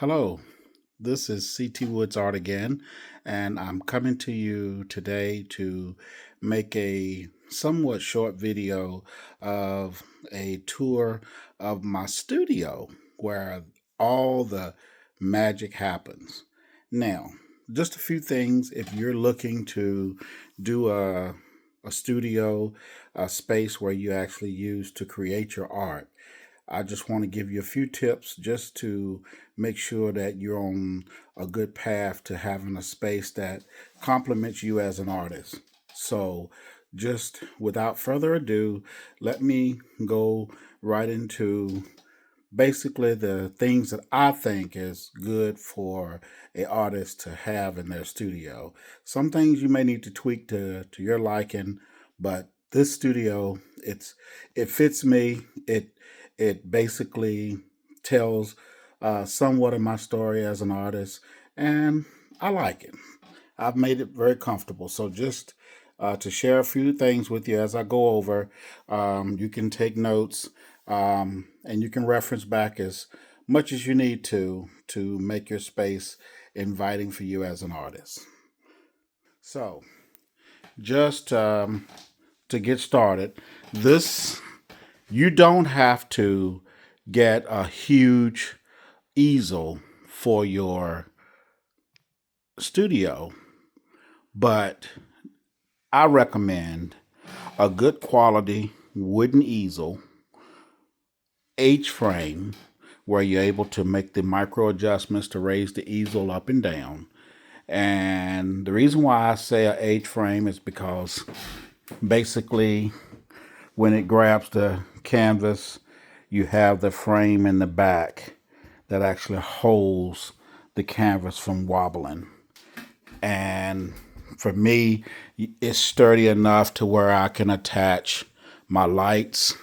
Hello, this is CT Woods Art again, and I'm coming to you today to make a somewhat short video of a tour of my studio where all the magic happens. Now, just a few things if you're looking to do a studio, a space where you actually use to create your art. I just want to give you a few tips just to make sure that you're on a good path to having a space that complements you as an artist. So, just without further ado, let me go right into basically the things that I think is good for a artist to have in their studio. Some things you may need to tweak to your liking, but this studio, it fits me. It basically tells somewhat of my story as an artist, and I like it. I've made it very comfortable. So just to share a few things with you as I go over, you can take notes, and you can reference back as much as you need to make your space inviting for you as an artist. So just to get started, this you don't have to get a huge easel for your studio, but I recommend a good quality wooden easel, H frame, where you're able to make the micro adjustments to raise the easel up and down. And the reason why I say a H frame is because basically when it grabs the canvas, you have the frame in the back that actually holds the canvas from wobbling. And for me, it's sturdy enough to where I can attach my lights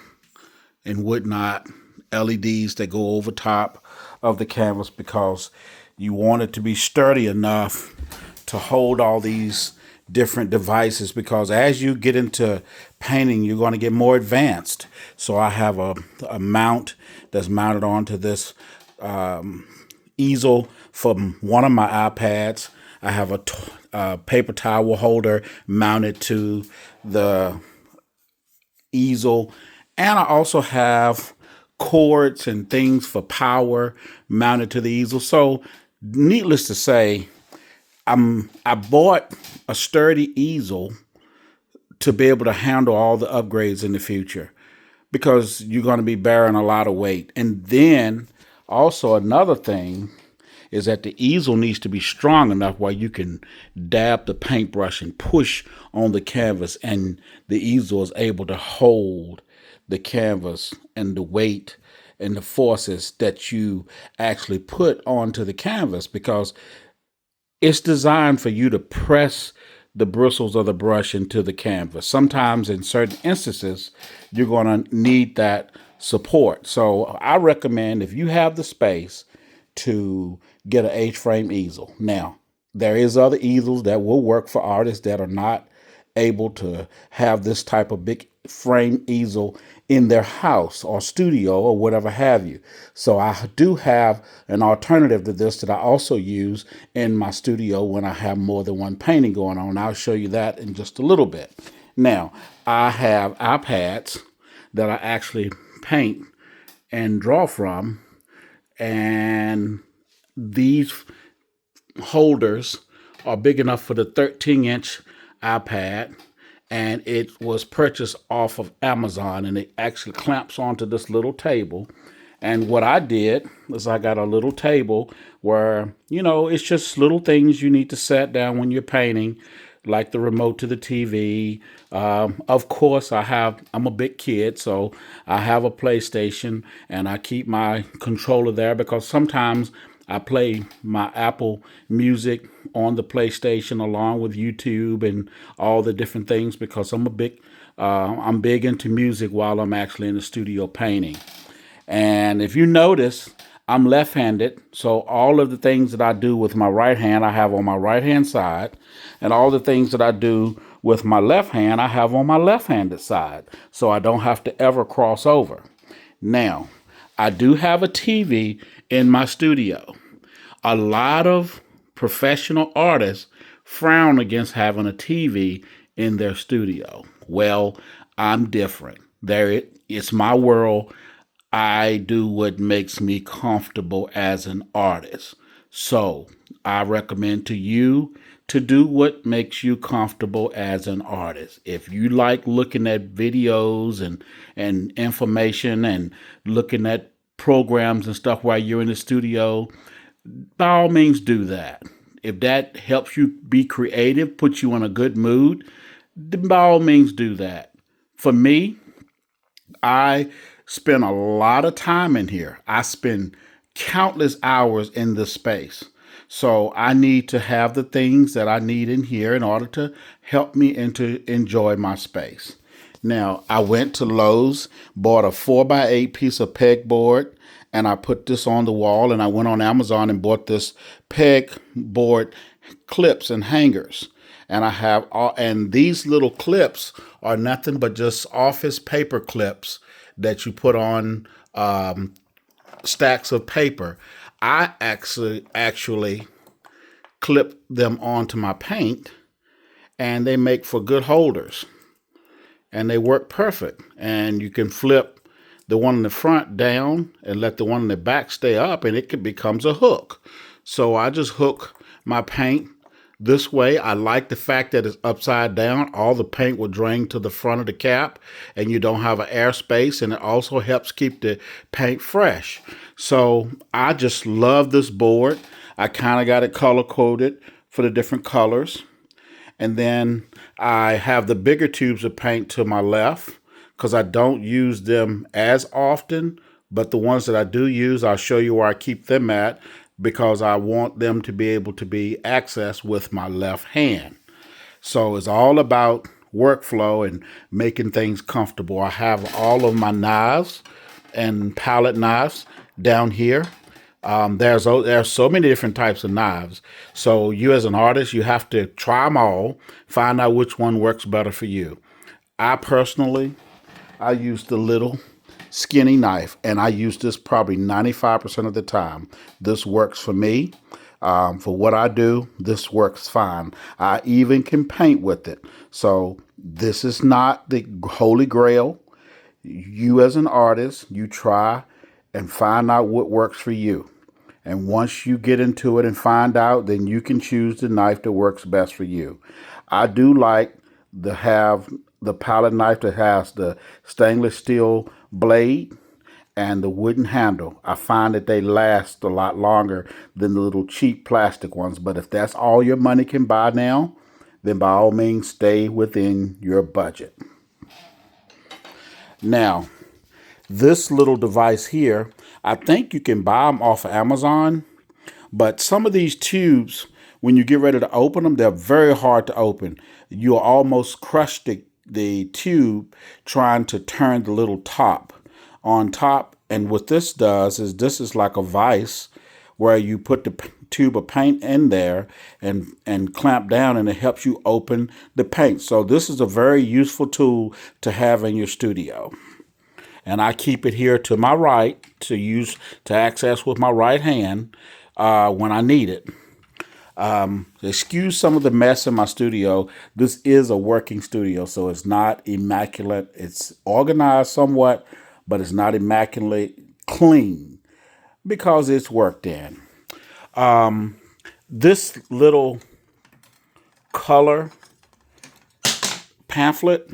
and whatnot, LEDs that go over top of the canvas, because you want it to be sturdy enough to hold all these different devices, because as you get into painting, you're going to get more advanced. So I have a mount that's mounted onto this easel from one of my iPads. I have a paper towel holder mounted to the easel, and I also have cords and things for power mounted to the easel. So needless to say, I bought a sturdy easel to be able to handle all the upgrades in the future, because you're going to be bearing a lot of weight. And then also another thing is that the easel needs to be strong enough where you can dab the paintbrush and push on the canvas, and the easel is able to hold the canvas and the weight and the forces that you actually put onto the canvas, because it's designed for you to press the bristles of the brush into the canvas. Sometimes in certain instances, you're going to need that support. So I recommend, if you have the space, to get an H-frame easel. Now, there is other easels that will work for artists that are not able to have this type of big frame easel in their house or studio or whatever have you. So I do have an alternative to this that I also use in my studio when I have more than one painting going on. I'll show you that in just a little bit. Now, I have iPads that I actually paint and draw from, and these holders are big enough for the 13-inch iPad, and it was purchased off of Amazon, and it actually clamps onto this little table. And what I did is I got a little table where, it's just little things you need to set down when you're painting, like the remote to the TV. Of course, I'm a big kid, so I have a PlayStation, and I keep my controller there, because sometimes I play my Apple Music on the PlayStation along with YouTube and all the different things, because I'm big into music while I'm actually in the studio painting. And if you notice, I'm left-handed, so all of the things that I do with my right hand, I have on my right-hand side, and all the things that I do with my left hand, I have on my left-handed side, so I don't have to ever cross over. Now, I do have a TV in my studio. A lot of professional artists frown against having a TV in their studio. Well, I'm different. It's my world. I do what makes me comfortable as an artist. So I recommend to you to do what makes you comfortable as an artist. If you like looking at videos and information and looking at programs and stuff while you're in the studio, by all means do that. If that helps you be creative, puts you in a good mood, then by all means do that. For me, I spend a lot of time in here. I spend countless hours in this space. So I need to have the things that I need in here in order to help me and to enjoy my space. Now, I went to Lowe's, bought a 4x8 piece of pegboard, and I put this on the wall. And I went on Amazon and bought this pegboard clips and hangers. And I have all, and these little clips are nothing but just office paper clips that you put on stacks of paper. I actually clip them onto my paint, and they make for good holders, and they work perfect. And you can flip the one in the front down and let the one in the back stay up, and becomes a hook. So I just hook my paint this way. I like the fact that it's upside down. All the paint will drain to the front of the cap, and you don't have an air space, and it also helps keep the paint fresh. So I just love this board. I kind of got it color coded for the different colors. And then I have the bigger tubes of paint to my left because I don't use them as often, but the ones that I do use, I'll show you where I keep them at, because I want them to be able to be accessed with my left hand. So it's all about workflow and making things comfortable. I have all of my knives and palette knives down here. There's so many different types of knives. So you as an artist, you have to try them all, find out which one works better for you. I personally use the little skinny knife, and I use this probably 95% of the time. This works for me. For what I do, this works fine. I even can paint with it. So this is not the holy grail. You as an artist, you try and find out what works for you. And once you get into it and find out, then you can choose the knife that works best for you. I do like to have the palette knife that has the stainless steel blade and the wooden handle. I find that they last a lot longer than the little cheap plastic ones. But if that's all your money can buy now, then by all means stay within your budget. Now, this little device here, I think you can buy them off of Amazon, but some of these tubes, when you get ready to open them, they're very hard to open. You'll almost crush the tube trying to turn the little top on top. And what this does is this is like a vise where you put the tube of paint in there and clamp down, and it helps you open the paint. So this is a very useful tool to have in your studio. And I keep it here to my right to access with my right hand when I need it. Excuse some of the mess in my studio. This is a working studio, so it's not immaculate. It's organized somewhat, but it's not immaculately clean because it's worked in. This little color pamphlet,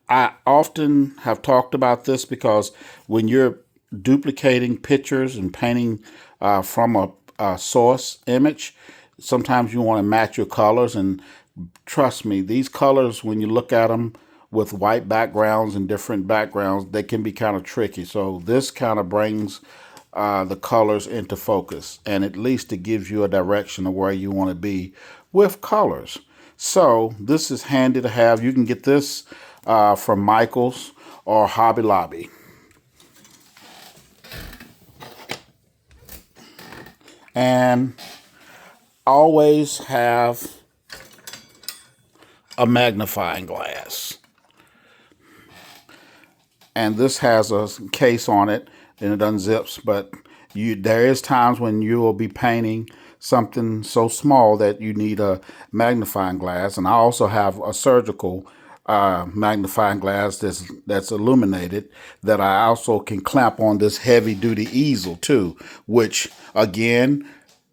I often have talked about this because when you're duplicating pictures and painting from a source image, sometimes you want to match your colors. And trust me, these colors, when you look at them with white backgrounds and different backgrounds, they can be kind of tricky. So this kind of brings the colors into focus, and at least it gives you a direction of where you want to be with colors. So this is handy to have. You can get this from Michael's or Hobby Lobby. And always have a magnifying glass. And this has a case on it, and it unzips, but There is times when you will be painting something so small that you need a magnifying glass, and I also have a surgical magnifying glass that's illuminated that I also can clamp on this heavy duty easel too, which again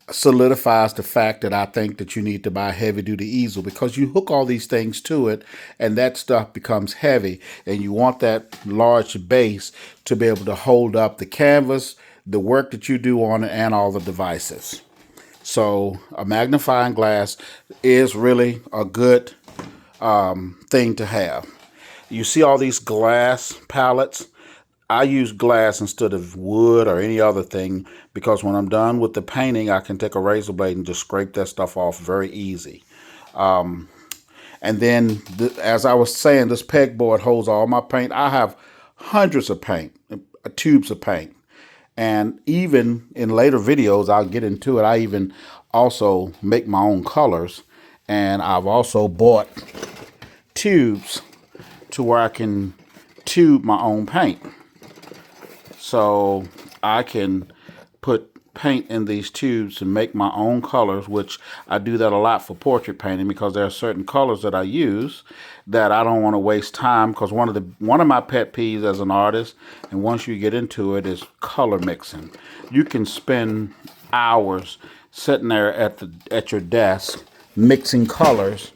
solidifies the fact that I think that you need to buy a heavy duty easel, because you hook all these things to it and that stuff becomes heavy, and you want that large base to be able to hold up the canvas, the work that you do on it, and all the devices. So a magnifying glass is really a good thing to have. You see all these glass palettes? I use glass instead of wood or any other thing, because when I'm done with the painting, I can take a razor blade and just scrape that stuff off very easy. And then, as I was saying, this pegboard holds all my paint. I have hundreds of paint, tubes of paint. And even in later videos, I'll get into it, I even also make my own colors. And I've also bought tubes to where I can tube my own paint. So I can put paint in these tubes and make my own colors, which I do that a lot for portrait painting, because there are certain colors that I use that I don't want to waste time, because one of my pet peeves as an artist, and once you get into it, is color mixing. You can spend hours sitting there at your desk mixing colors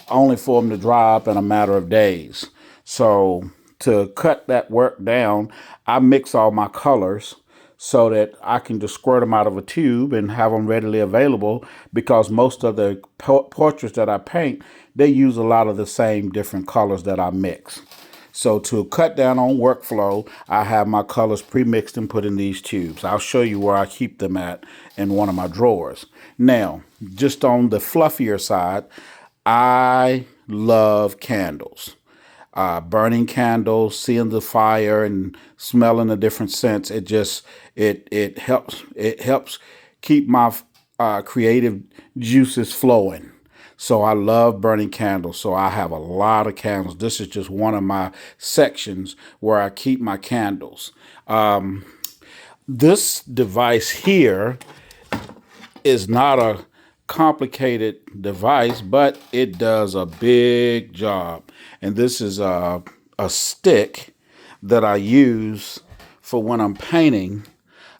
only for them to dry up in a matter of days. So to cut that work down, I mix all my colors so that I can just squirt them out of a tube and have them readily available, because most of the portraits that I paint, they use a lot of the same different colors that I mix. So to cut down on workflow, I have my colors pre-mixed and put in these tubes. I'll show you where I keep them at in one of my drawers. Now, just on the fluffier side, I love candles. Burning candles, seeing the fire and smelling the different scents. It helps keep my creative juices flowing. So I love burning candles. So I have a lot of candles. This is just one of my sections where I keep my candles. This device here is not a complicated device, but it does a big job. And this is a stick that I use for when I'm painting.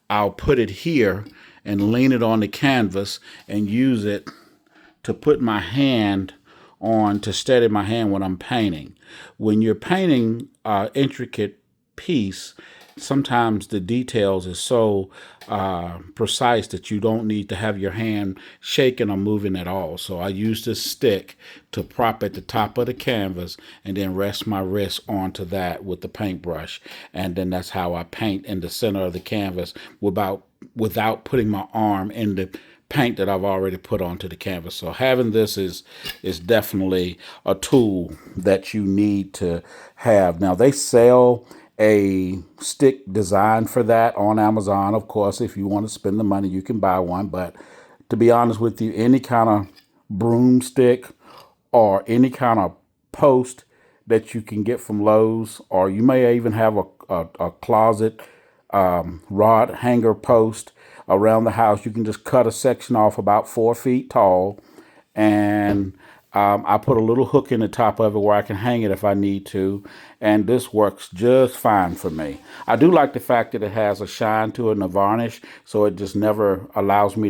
I'll put it here and lean it on the canvas and use it to put my hand on, to steady my hand when I'm painting. When you're painting an intricate piece, sometimes the details is so precise that you don't need to have your hand shaking or moving at all. So I use this stick to prop at the top of the canvas and then rest my wrist onto that with the paintbrush. And then that's how I paint in the center of the canvas without putting my arm in the paint that I've already put onto the canvas. So having this is definitely a tool that you need to have. Now they sell a stick designed for that on Amazon. Of course, if you want to spend the money, you can buy one. But to be honest with you, any kind of broomstick or any kind of post that you can get from Lowe's, or you may even have a closet rod hanger post around the house. You can just cut a section off about 4 feet tall, and I put a little hook in the top of it where I can hang it if I need to, and this works just fine for me. I do like the fact that it has a shine to it and a varnish, so it just never allows me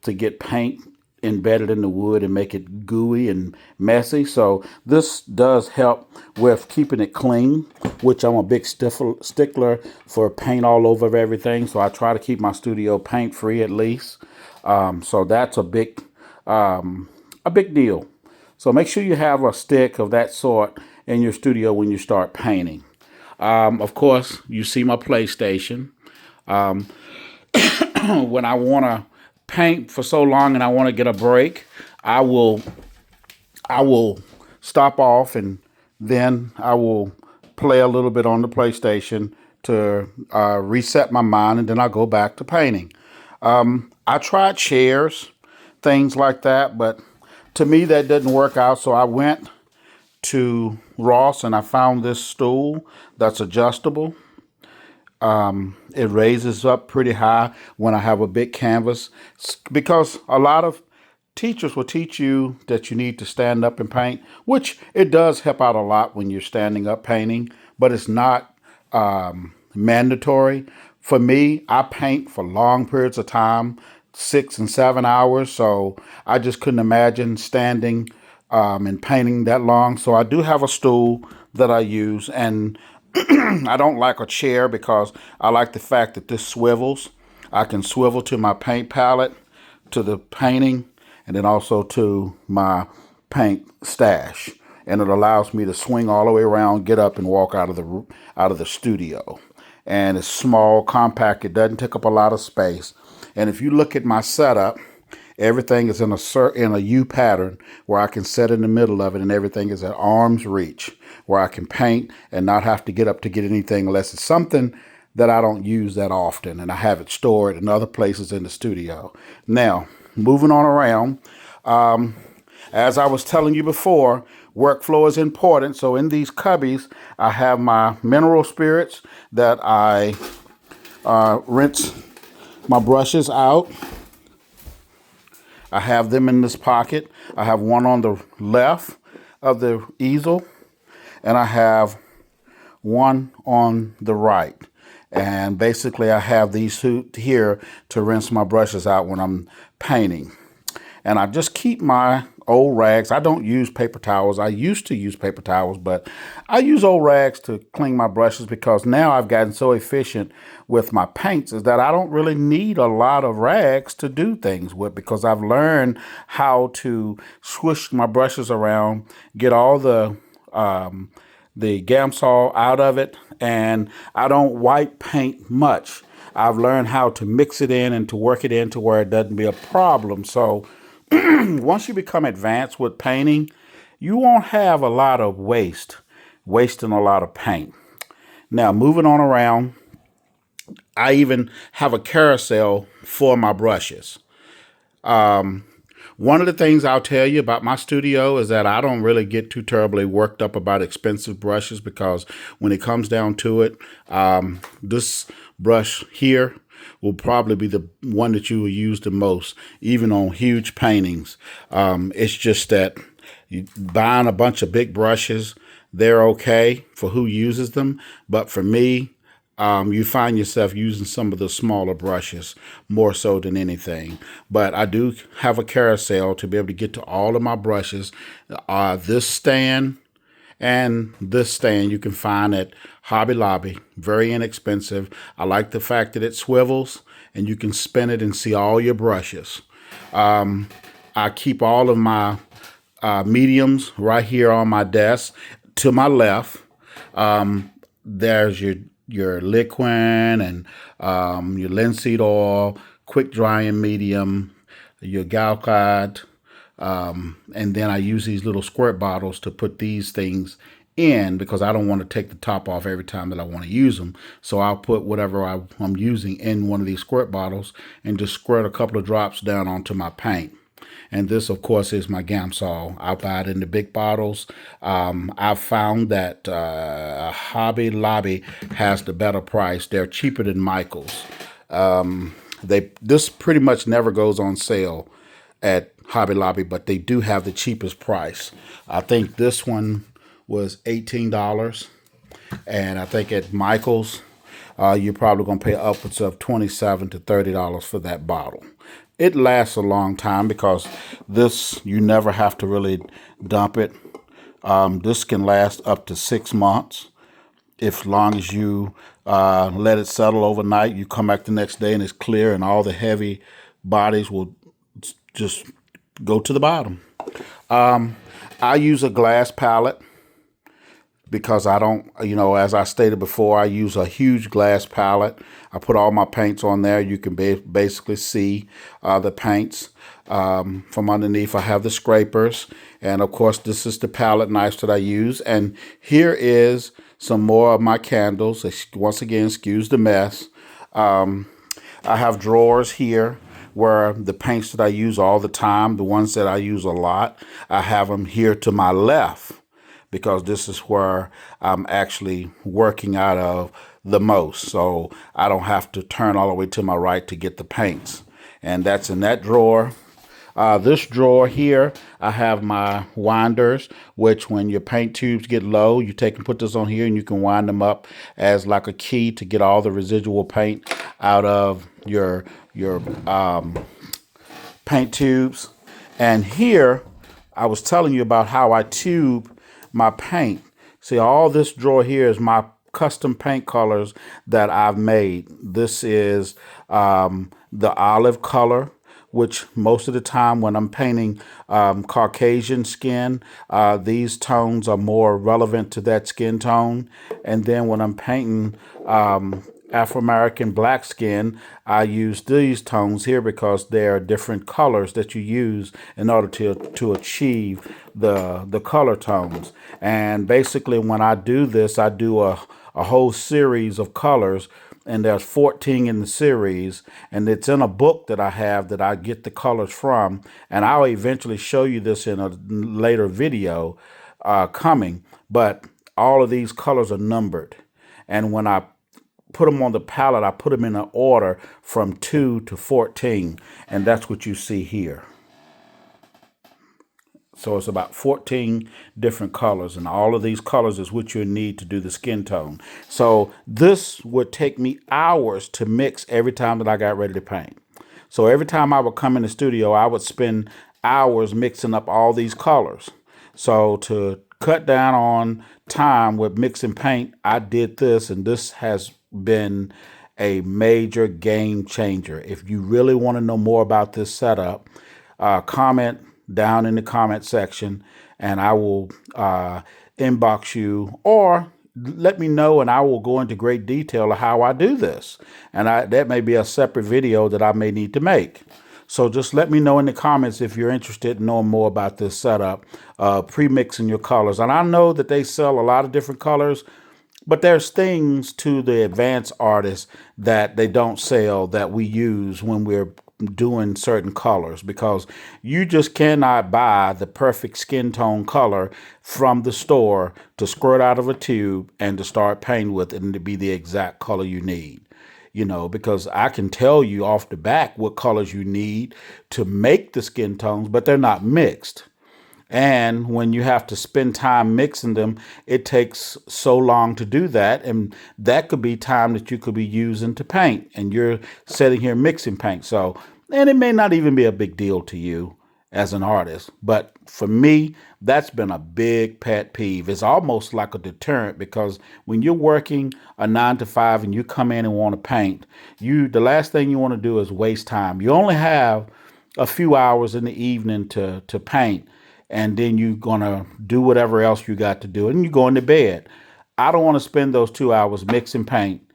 to get paint embedded in the wood and make it gooey and messy. So this does help with keeping it clean, which I'm a big stickler for paint all over everything. So I try to keep my studio paint free at least. So that's a big deal. So make sure you have a stick of that sort in your studio when you start painting. Of course, you see my PlayStation. When I want to paint for so long and I want to get a break, I will stop off and then I will play a little bit on the PlayStation to reset my mind, and then I'll go back to painting. I tried chairs, things like that, but to me that didn't work out. So I went to Ross and I found this stool that's adjustable. It raises up pretty high when I have a big canvas because a lot of teachers will teach you that you need to stand up and paint, which it does help out a lot when you're standing up painting, but it's not mandatory. For me, I paint for long periods of time, 6 and 7 hours, so I just couldn't imagine standing and painting that long. So I do have a stool that I use, and I don't like a chair because I like the fact that this swivels. I can swivel to my paint palette, to the painting, and then also to my paint stash. And it allows me to swing all the way around, get up, and walk out of the studio. And it's small, compact. It doesn't take up a lot of space. And if you look at my setup, everything is in a U pattern where I can set in the middle of it, and everything is at arm's reach where I can paint and not have to get up to get anything unless it's something that I don't use that often, and I have it stored in other places in the studio. Now, moving on around, as I was telling you before, workflow is important. So in these cubbies, I have my mineral spirits that I rinse my brushes out. I have them in this pocket. I have one on the left of the easel, and I have one on the right. And basically I have these two here to rinse my brushes out when I'm painting. And I just keep my old rags. I don't use paper towels. I used to use paper towels, but I use old rags to clean my brushes because now I've gotten so efficient with my paints is that I don't really need a lot of rags to do things with because I've learned how to swish my brushes around, get all the Gamsol out of it, and I don't white paint much. I've learned how to mix it in and to work it in to where it doesn't be a problem. So once you become advanced with painting, you won't have a lot of wasting a lot of paint. Now, moving on around, I even have a carousel for my brushes. One of the things I'll tell you about my studio is that I don't really get too terribly worked up about expensive brushes because when it comes down to it, this brush here will probably be the one that you will use the most, even on huge paintings. It's just that you buying a bunch of big brushes, they're okay for who uses them. But for me, you find yourself using some of the smaller brushes more so than anything. But I do have a carousel to be able to get to all of my brushes. This stand and this stand you can find at Hobby Lobby. Very inexpensive. I like the fact that it swivels and you can spin it and see all your brushes. I keep all of my mediums right here on my desk. To my left, there's your liquid and your linseed oil, quick drying medium, your Galcod, and then I use these little squirt bottles to put these things in because I don't want to take the top off every time that I want to use them. So I'll put whatever I'm using in one of these squirt bottles and just squirt a couple of drops down onto my paint. And this, of course, is my Gamsol. I buy it in the big bottles. I've found that Hobby Lobby has the better price. They're cheaper than Michael's. This pretty much never goes on sale at Hobby Lobby, but they do have the cheapest price. I think this one was $18, and I think at Michael's, you're probably going to pay upwards of $27 to $30 for that bottle. It lasts a long time because this, you never have to really dump it. This can last up to 6 months. As long as you let it settle overnight, you come back the next day and it's clear and all the heavy bodies will just go to the bottom. I use a glass palette because I don't, as I stated before, I use a huge glass palette. I put all my paints on there. You can basically see the paints from underneath. I have the scrapers. And of course, this is the palette knives that I use. And here is some more of my candles. Once again, excuse the mess. I have drawers here where the paints that I use all the time, the ones that I use a lot, I have them here to my left. because this is where I'm actually working out of the most. So I don't have to turn all the way to my right to get the paints. And that's in that drawer. This drawer here, I have my winders, which when your paint tubes get low, you take and put this on here and you can wind them up as like a key to get all the residual paint out of your paint tubes. And here, I was telling you about how I tube my paint. See, all this drawer here is my custom paint colors that I've made. This is the olive color, which most of the time when I'm painting Caucasian skin, these tones are more relevant to that skin tone. And then when I'm painting Afro-American black skin, I use these tones here because they're different colors that you use in order to achieve the color tones. And basically when I do this, I do a whole series of colors, and there's 14 in the series, and it's in a book that I have that I get the colors from, and I'll eventually show you this in a later video coming, but all of these colors are numbered. And when I put them on the palette, I put them in an order from 2 to 14, and that's what you see here. So it's about 14 different colors, and all of these colors is what you need to do the skin tone. So this would take me hours to mix every time that I got ready to paint. So every time I would come in the studio, I would spend hours mixing up all these colors. So to cut down on time with mixing paint, I did this, and this has been a major game changer. If you really want to know more about this setup, comment down in the comment section, and I will inbox you, or let me know and I will go into great detail of how I do this. And that may be a separate video that I may need to make. So just let me know in the comments if you're interested in knowing more about this setup, pre-mixing your colors. And I know that they sell a lot of different colors, but there's things to the advanced artists that they don't sell that we use when we're doing certain colors, because you just cannot buy the perfect skin tone color from the store to squirt out of a tube and to start painting with it and to be the exact color you need. You know, because I can tell you off the back what colors you need to make the skin tones, but they're not mixed. And when you have to spend time mixing them, it takes so long to do that. And that could be time that you could be using to paint, and you're sitting here mixing paint. So, and it may not even be a big deal to you as an artist. But for me, that's been a big pet peeve. It's almost like a deterrent, because when you're working a 9 to 5 and you come in and want to paint, the last thing you want to do is waste time. You only have a few hours in the evening to paint, and then you're going to do whatever else you got to do, and you're going to bed. I don't want to spend those 2 hours mixing paint.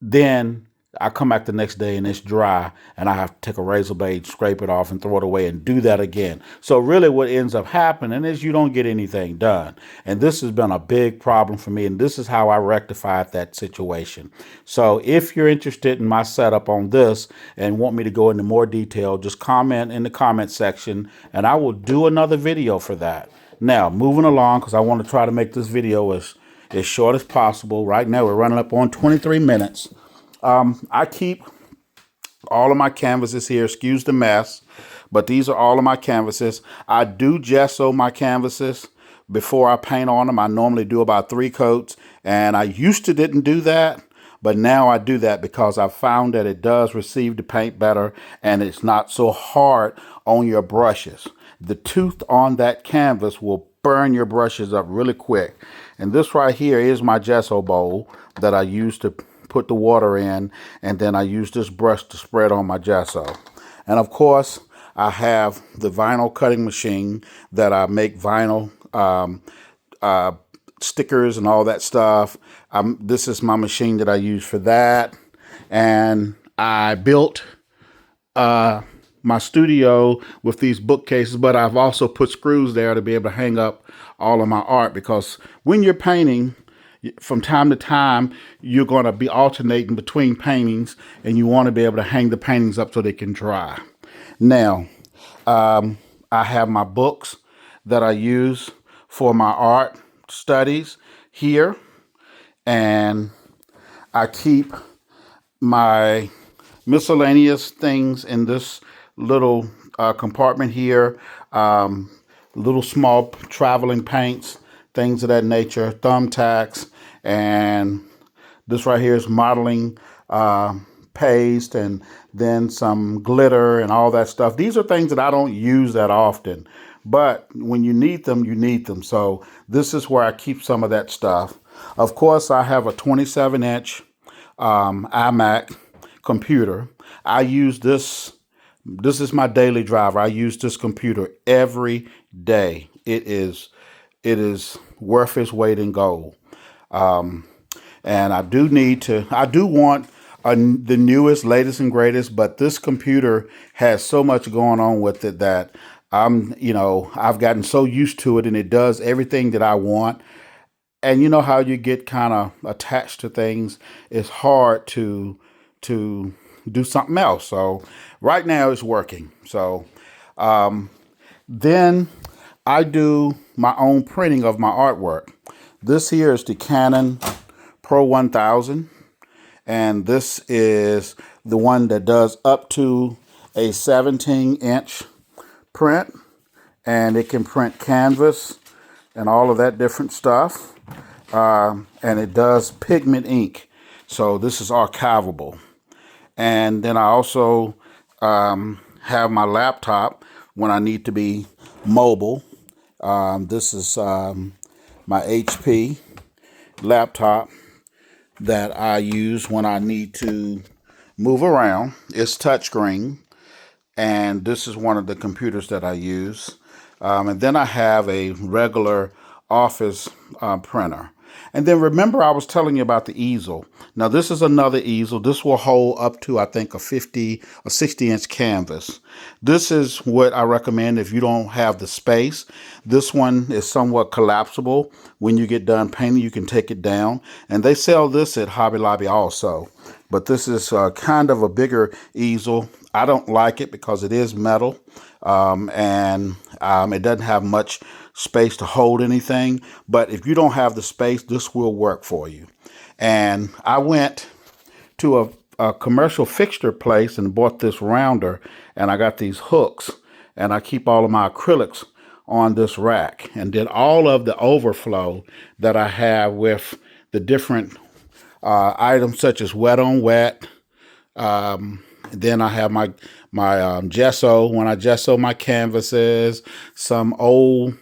Then I come back the next day and it's dry, and I have to take a razor blade, scrape it off and throw it away and do that again. So really what ends up happening is you don't get anything done. And this has been a big problem for me, and this is how I rectified that situation. So if you're interested in my setup on this and want me to go into more detail, just comment in the comment section and I will do another video for that. Now, moving along, because I want to try to make this video as short as possible. Right now we're running up on 23 minutes. I keep all of my canvases here, excuse the mess, but these are all of my canvases. I do gesso my canvases before I paint on them. I normally do about 3 coats, and I used to didn't do that, but now I do that because I found that it does receive the paint better, and it's not so hard on your brushes. The tooth on that canvas will burn your brushes up really quick. And this right here is my gesso bowl that I use to put the water in, and then I use this brush to spread on my gesso. And of course, I have the vinyl cutting machine that I make vinyl stickers and all that stuff. This is my machine that I use for that. And I built my studio with these bookcases, but I've also put screws there to be able to hang up all of my art, because when you're painting, from time to time, you're going to be alternating between paintings, and you want to be able to hang the paintings up so they can dry. Now, I have my books that I use for my art studies here, and I keep my miscellaneous things in this little compartment here. Um, Little small traveling paints, things of that nature, thumbtacks, and this right here is modeling paste, and then some glitter and all that stuff. These are things that I don't use that often, but when you need them, you need them. So this is where I keep some of that stuff. Of course, I have a 27-inch iMac computer. I use this. This is my daily driver. I use this computer every day. It is worth its weight in gold. And I do need to. I do want the newest, latest, and greatest. But this computer has so much going on with it that I've gotten so used to it, and it does everything that I want. And you know how you get kind of attached to things. It's hard to do something else. So right now it's working. So then I do my own printing of my artwork. This here is the Canon Pro 1000, and this is the one that does up to a 17-inch print, and it can print canvas and all of that different stuff. And it does pigment ink. So this is archivable. And then I also have my laptop when I need to be mobile. This is my HP laptop that I use when I need to move around. It's touchscreen, and this is one of the computers that I use. And then I have a regular office printer. And then remember, I was telling you about the easel. Now this is another easel. This will hold up to, I think, a 50 or 60-inch canvas. This is what I recommend if you don't have the space. This one is somewhat collapsible. When you get done painting, you can take it down. And they sell this at Hobby Lobby also. But this is kind of a bigger easel. I don't like it because it is metal, and it doesn't have much space to hold anything. But if you don't have the space, this will work for you. And I went to a commercial fixture place and bought this rounder, and I got these hooks, and I keep all of my acrylics on this rack. And then all of the overflow that I have with the different items such as wet on wet. Then I have my gesso when I gesso my canvases, some old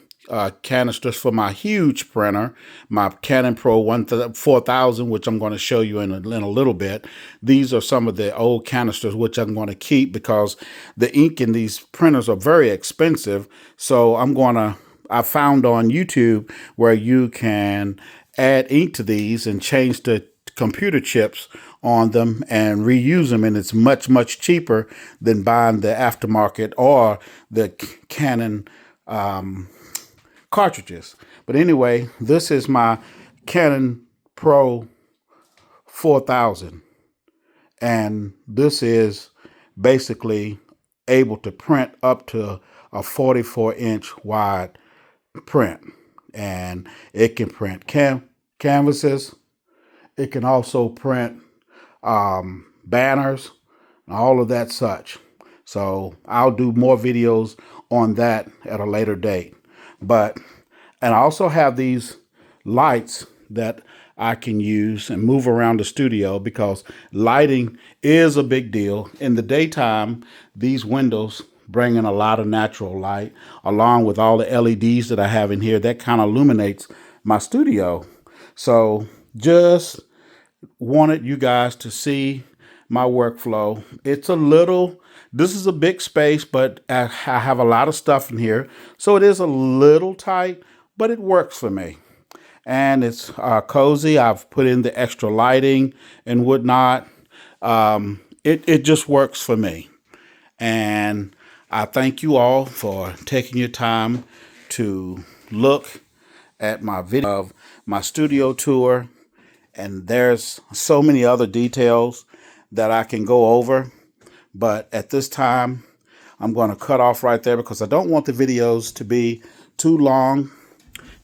canisters for my huge printer, my Canon Pro 4000, which I'm going to show you in a little bit. These are some of the old canisters which I'm going to keep because the ink in these printers are very expensive. So I found on YouTube where you can add ink to these and change the computer chips on them and reuse them, and it's much, much cheaper than buying the aftermarket or the Canon cartridges. But anyway, this is my Canon Pro 4000, and this is basically able to print up to a 44-inch wide print, and it can print canvases. It can also print banners and all of that such. So I'll do more videos on that at a later date. And I also have these lights that I can use and move around the studio because lighting is a big deal. In the daytime, these windows bring in a lot of natural light, along with all the LEDs that I have in here that kind of illuminates my studio. So just wanted you guys to see my workflow. This is a big space, but I have a lot of stuff in here. So it is a little tight, but it works for me. And it's cozy. I've put in the extra lighting and whatnot. It just works for me. And I thank you all for taking your time to look at my video of my studio tour. And there's so many other details that I can go over. But at this time, I'm going to cut off right there because I don't want the videos to be too long.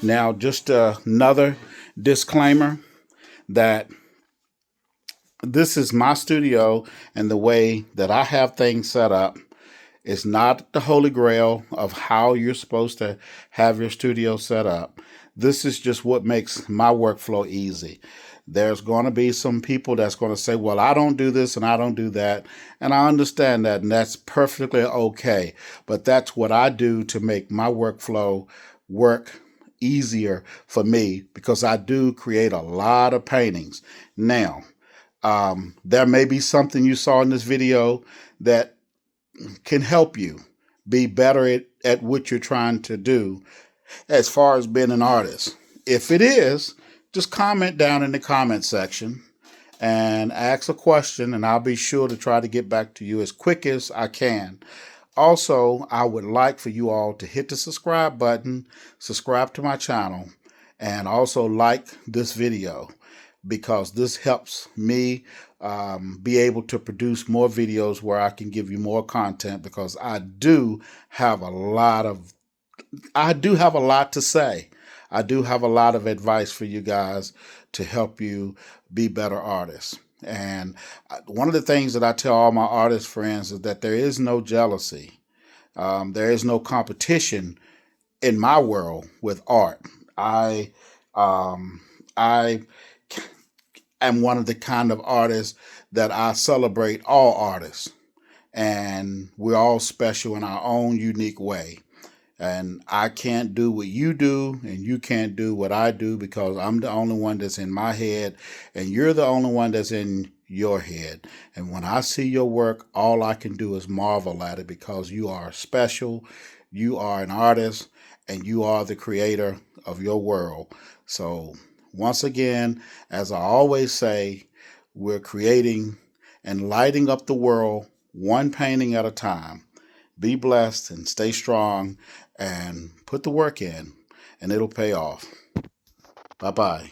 Now, just another disclaimer that this is my studio, and the way that I have things set up is not the holy grail of how you're supposed to have your studio set up. This is just what makes my workflow easy. There's going to be some people that's going to say, well, I don't do this and I don't do that. And I understand that, and that's perfectly okay. But that's what I do to make my workflow work easier for me, because I do create a lot of paintings. Now, there may be something you saw in this video that can help you be better at what you're trying to do as far as being an artist. If it is, just comment down in the comment section and ask a question, and I'll be sure to try to get back to you as quick as I can. Also, I would like for you all to hit the subscribe button, subscribe to my channel, and also like this video, because this helps me be able to produce more videos where I can give you more content, because I do have a lot to say. I do have a lot of advice for you guys to help you be better artists. And one of the things that I tell all my artist friends is that there is no jealousy. There is no competition in my world with art. I am one of the kind of artists that I celebrate all artists, and we're all special in our own unique way. And I can't do what you do, and you can't do what I do, because I'm the only one that's in my head, and you're the only one that's in your head. And when I see your work, all I can do is marvel at it, because you are special, you are an artist, and you are the creator of your world. So once again, as I always say, we're creating and lighting up the world one painting at a time. Be blessed and stay strong and put the work in, and it'll pay off. Bye-bye.